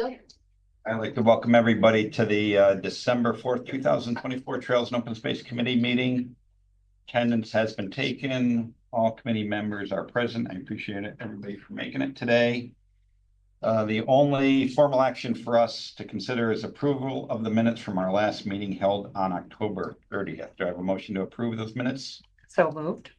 Good. I'd like to welcome everybody to the December 4th, 2024 Trails and Open Space Committee meeting. Attendance has been taken. All committee members are present. I appreciate it, everybody, for making it today. The only formal action for us to consider is approval of the minutes from our last meeting held on October 30th. Do I have a motion to approve those minutes? So moved.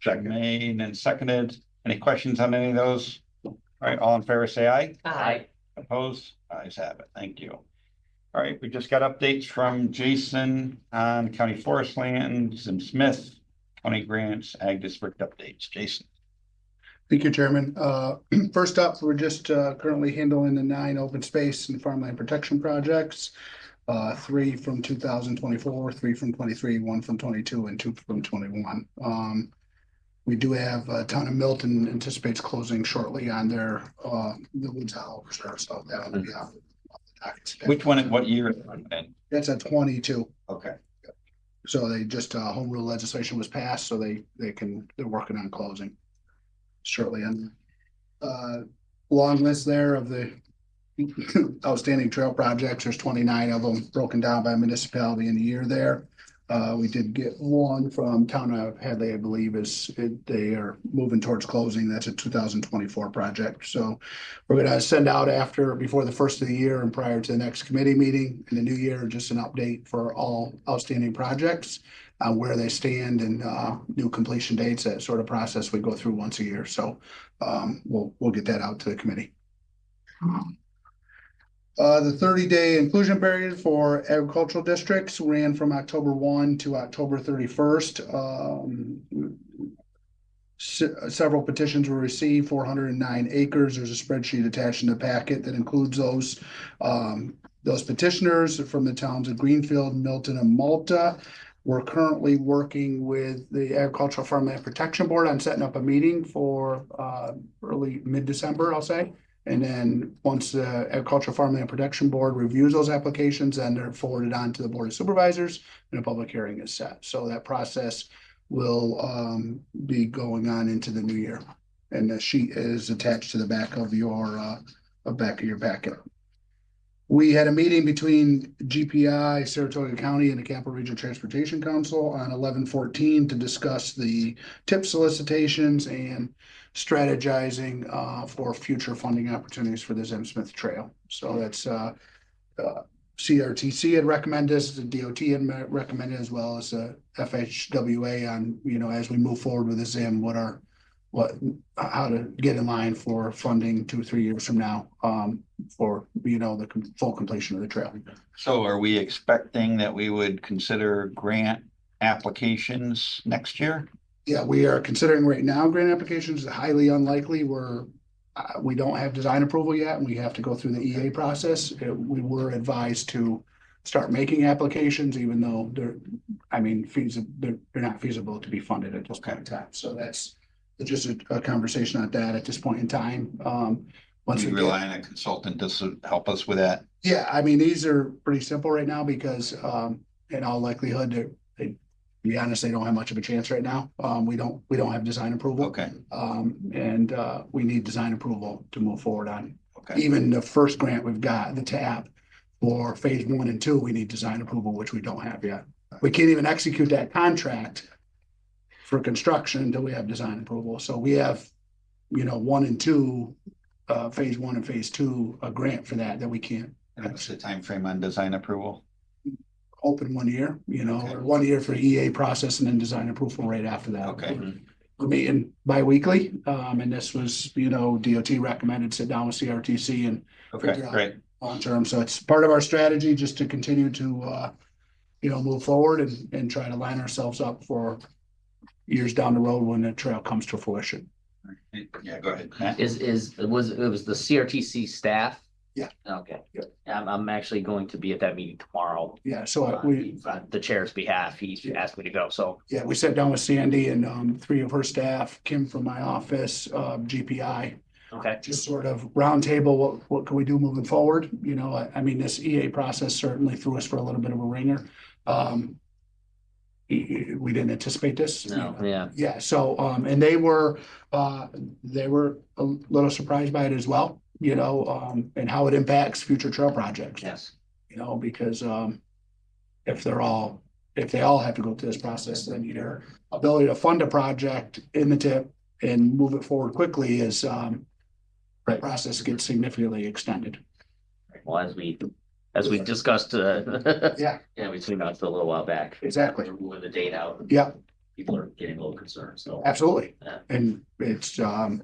Second made and seconded. Any questions on any of those? All right, all in favor, say aye. Aye. Opposed? Ayes have it. Thank you. All right, we just got updates from Jason on county forest land, Zim Smith, county grants, ag district updates. Jason. Thank you, Chairman. First up, we're just currently handling the 9 open space and farmland protection projects. 3 from 2024, 3 from 23, 1 from 22, and 2 from 21. We do have town of Milton anticipates closing shortly on their the Woods Hollow Reserve, so that will be off the docket. Which one? What year? That's at 22. Okay. So they just home rule legislation was passed, so they're working on closing shortly. And long list there of the outstanding trail projects. There's 29 of them broken down by municipality in the year there. We did get one from town of Hadley, I believe they are moving towards closing. That's a 2024 project. So we're going to send out before the first of the year and prior to the next committee meeting in the new year, just an update for all outstanding projects, where they stand and new completion dates. That sort of process we go through once a year. So we'll get that out to the committee. The 30-day inclusion period for agricultural districts ran from October 1 to October 31st. Several petitions were received, 409 acres. There's a spreadsheet attached in the packet that includes those petitioners from the towns of Greenfield, Milton, and Malta. We're currently working with the Agricultural Farmland Protection Board on setting up a meeting for early mid-December, I'll say. And then once the Agricultural Farmland Protection Board reviews those applications, then they're forwarded on to the Board of Supervisors and a public hearing is set. So that process will be going on into the new year. And the sheet is attached to the back of your packet. We had a meeting between GPI, Saratoga County, and the Capital Region Transportation Council on 11/14 to discuss the tip solicitations and strategizing for future funding opportunities for the Zim Smith Trail. So that's CRTC had recommended this, the DOT had recommended, as well as FHWA on, as we move forward with the Zim, how to get in line for funding 2 or 3 years from now for the full completion of the trail. So are we expecting that we would consider grant applications next year? Yeah, we are considering right now grant applications. Highly unlikely. We don't have design approval yet, and we have to go through the EA process. We were advised to start making applications, even though they're not feasible to be funded at this point in time. So that's just a conversation on that at this point in time. Once we rely on a consultant to help us with that. Yeah, these are pretty simple right now because in all likelihood, to be honest, they don't have much of a chance right now. We don't have design approval. Okay. And we need design approval to move forward on. Okay. Even the first grant we've got, the TAP for phase 1 and 2, we need design approval, which we don't have yet. We can't even execute that contract for construction until we have design approval. So we have, 1 and 2, phase 1 and phase 2, a grant for that we can't. What's the time frame on design approval? Open 1 year, Okay. or 1 year for EA process and then design approval right after that. Okay. We're meeting bi-weekly, and this was, DOT recommended sit down with CRTC and Okay, figure out great. long term. So it's part of our strategy just to continue to, move forward and try to line ourselves up for years down the road when the trail comes to fruition. Yeah, go ahead, Matt. It was the CRTC staff? Yeah. Okay. Yeah. I'm actually going to be at that meeting tomorrow. Yeah. So on the chair's behalf, he asked me to go. So yeah, we sat down with Sandy and 3 of her staff, Kim from my office, GPI. okay. Just sort of roundtable, what can we do moving forward? This EA process certainly threw us for a little bit of a ringer. We didn't anticipate this. No, yeah. Yeah. So, and they were a little surprised by it as well. you know, and how it impacts future trail projects. Yes. You know, because, if they all have to go through this process, then your ability to fund a project in the tip and move it forward quickly is, the process gets significantly extended. Well, as we discussed, Yeah, yeah, between us a little while back. exactly. We're moving the date out. Yeah, People are getting a little concerned, so. absolutely. Yeah. And it's, and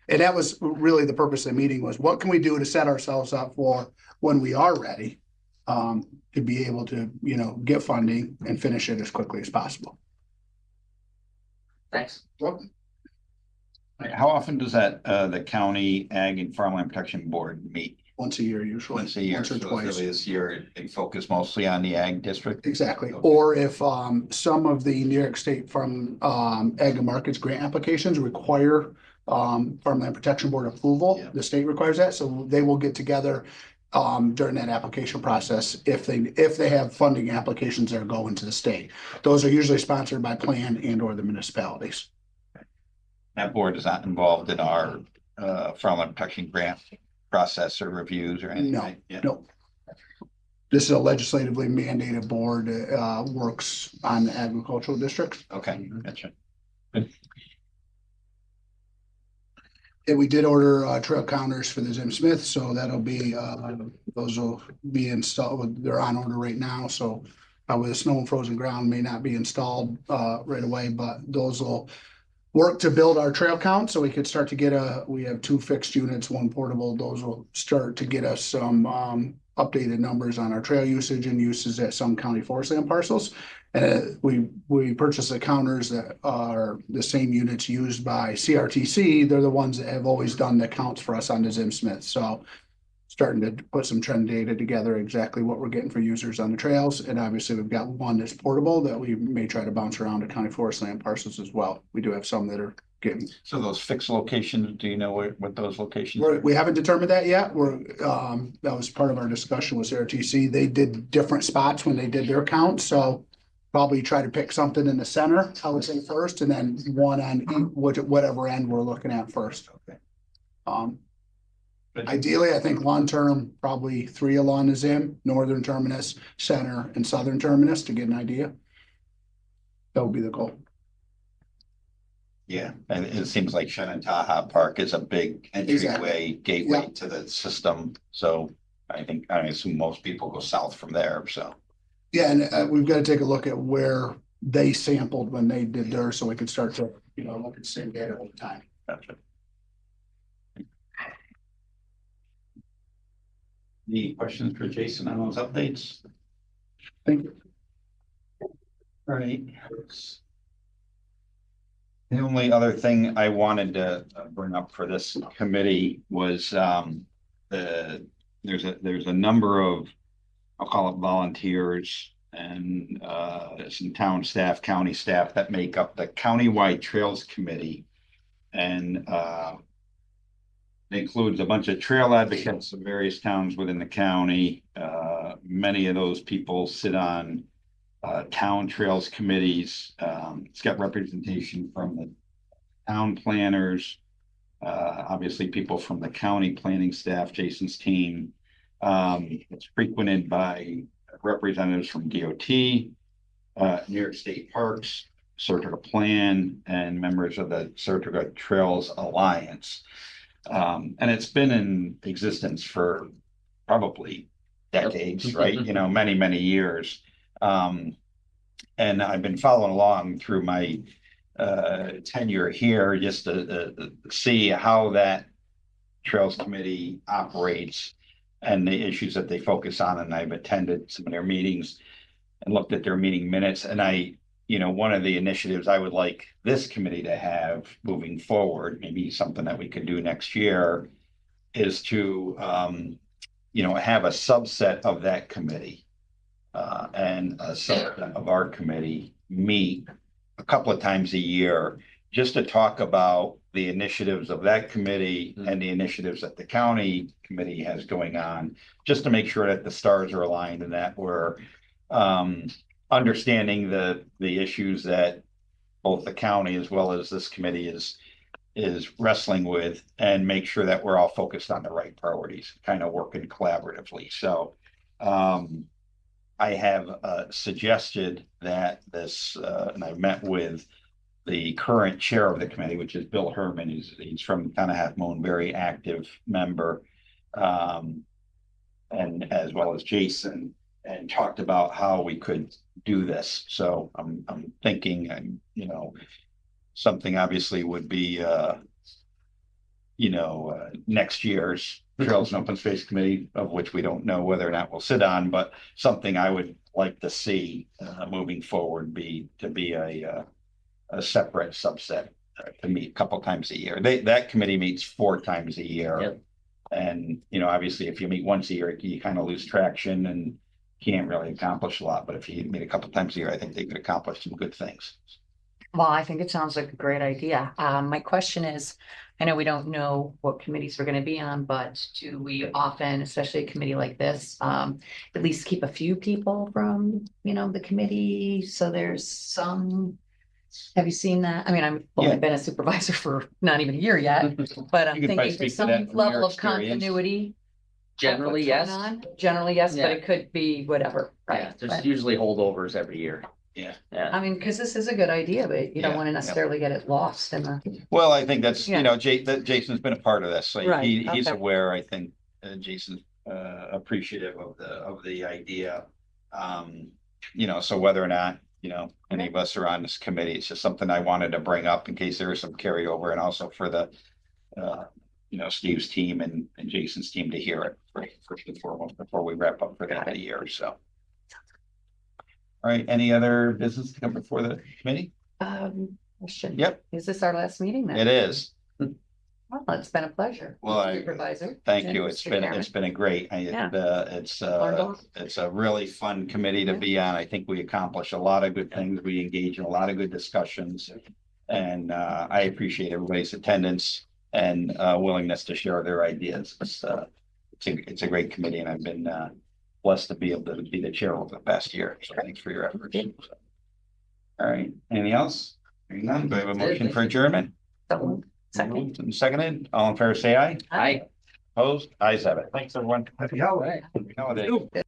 that was really the purpose of the meeting was what can we do to set ourselves up for when we are ready? To be able to, you know, get funding and finish it as quickly as possible. Thanks. Welcome. How often does that, the County Ag and Farmland Protection Board meet? Once a year, usually. Once a year. Once or So twice. this year, they focus mostly on the ag district? Exactly. Or if some of the New York State Farm Ag and Markets grant applications require Farmland Protection Board approval, Yeah. the state requires that, so they will get together during that application process if they have funding applications that are going to the state. Those are usually sponsored by plan and or the municipalities. That board is not involved in our farmland protection grant process or reviews or anything? No, right? Yeah. no. This is a legislatively mandated board, works on agricultural districts. Okay, gotcha. And we did order trail counters for the Zim Smith, so that'll be, those will be installed, they're on order right now, so. With the snow and frozen ground may not be installed right away, but those will work to build our trail count, so we could start to get we have 2 fixed units, 1 portable. Those will start to get us some updated numbers on our trail usage and uses at some county forest land parcels. And we purchased the counters that are the same units used by CRTC. They're the ones that have always done the counts for us on the Zim Smith. So starting to put some trend data together, exactly what we're getting for users on the trails. And obviously we've got one that's portable that we may try to bounce around to county forest land parcels as well. We do have some that are getting. So those fixed locations, do you know what those locations are? We haven't determined that yet. That was part of our discussion with CRTC. They did different spots when they did their count, so probably try to pick something in the center, I would say first, and then one on whatever end we're looking at first. Okay. Ideally, I think long-term, probably 3 along the Zim, northern terminus, center, and southern terminus to get an idea. That would be the goal. Yeah, and it seems like Shenandoah Park is a big entryway, gateway Yep. to the system. So I assume most people go south from there, so. Yeah, and we've got to take a look at where they sampled when they did theirs, so we could start to, you know, look at the same data all the time. Gotcha. Any questions for Jason on those updates? Thank you. All right. The only other thing I wanted to bring up for this committee was there's a number of, I'll call it volunteers and some town staff, county staff that make up the Countywide Trails Committee. And it includes a bunch of trail advocates of various towns within the county. Many of those people sit on town trails committees. It's got representation from the town planners, obviously people from the county planning staff, Jason's team. It's frequented by representatives from DOT, New York State Parks, Saratoga Plan, and members of the Saratoga Trails Alliance. And it's been in existence for probably decades, right? You know, many, many years. And I've been following along through my tenure here just to see how that Trails Committee operates and the issues that they focus on. And I've attended some of their meetings and looked at their meeting minutes. And one of the initiatives I would like this committee to have moving forward, maybe something that we could do next year, is to, have a subset of that committee and a subset of our committee meet a couple of times a year just to talk about the initiatives of that committee and the initiatives that the county committee has going on, just to make sure that the stars are aligned and that we're understanding the issues that both the county as well as this committee is is wrestling with and make sure that we're all focused on the right priorities, kind of working collaboratively. So I have suggested that this, and I've met with the current chair of the committee, which is Bill Herman. He's from Town of Half Moon, very active member, and as well as Jason, and talked about how we could do this. So I'm thinking, and something obviously would be, next year's Trails and Open Space Committee, of which we don't know whether or not we'll sit on, but something I would like to see moving forward to be a separate subset to meet a couple times a year. That committee meets 4 times a year. Yep. And, obviously if you meet once a year, you kind of lose traction and can't really accomplish a lot. But if you meet a couple times a year, I think they could accomplish some good things. Well, I think it sounds like a great idea. My question is, I know we don't know what committees we're gonna be on, but do we often, especially a committee like this, at least keep a few people from, the committee? So there's some, have you seen that? I mean, I've only Yeah. been a supervisor for not even a year yet, but I'm You can probably thinking there's speak to that some from your level of experience. continuity. of Generally, what's yes. going on. Generally, yes, but Yeah. it could be whatever, Yeah, right? there's But- usually holdovers every year. Yeah. Yeah. I mean, because this is a good idea, but you don't Yeah, want to yeah. necessarily get it lost in the. Well, I think that's, Yeah. Jason's been a part of this, so Right, he's okay. aware, I think, Jason's appreciative of the idea. So whether or not, any of us are on this committee, it's just something I wanted to bring up in case there is some carryover, and also for the Steve's team and Jason's team to hear it first and foremost before we wrap up for the end of the year, so. All right, any other business to come before the committee? Question. Yep, Is this our last meeting then? it is. Well, it's been a pleasure. Well, Supervisor. Thank and you. Mr. Chairman. It's been a great, Yeah. Learned a lot. it's a really fun committee to be on. I think we accomplish a lot of good things. We engage in a lot of good discussions. And I appreciate everybody's attendance and willingness to share their ideas. It's a great committee, and I've been blessed to be able to be the chair over the past year. So thanks for your efforts. All right, anything else? Hearing none, do I have a motion for adjournment? So, second. Moved and seconded. All in favor, say aye. Hi. Opposed? Ayes have it. Thanks, everyone. Happy holidays. Happy holidays.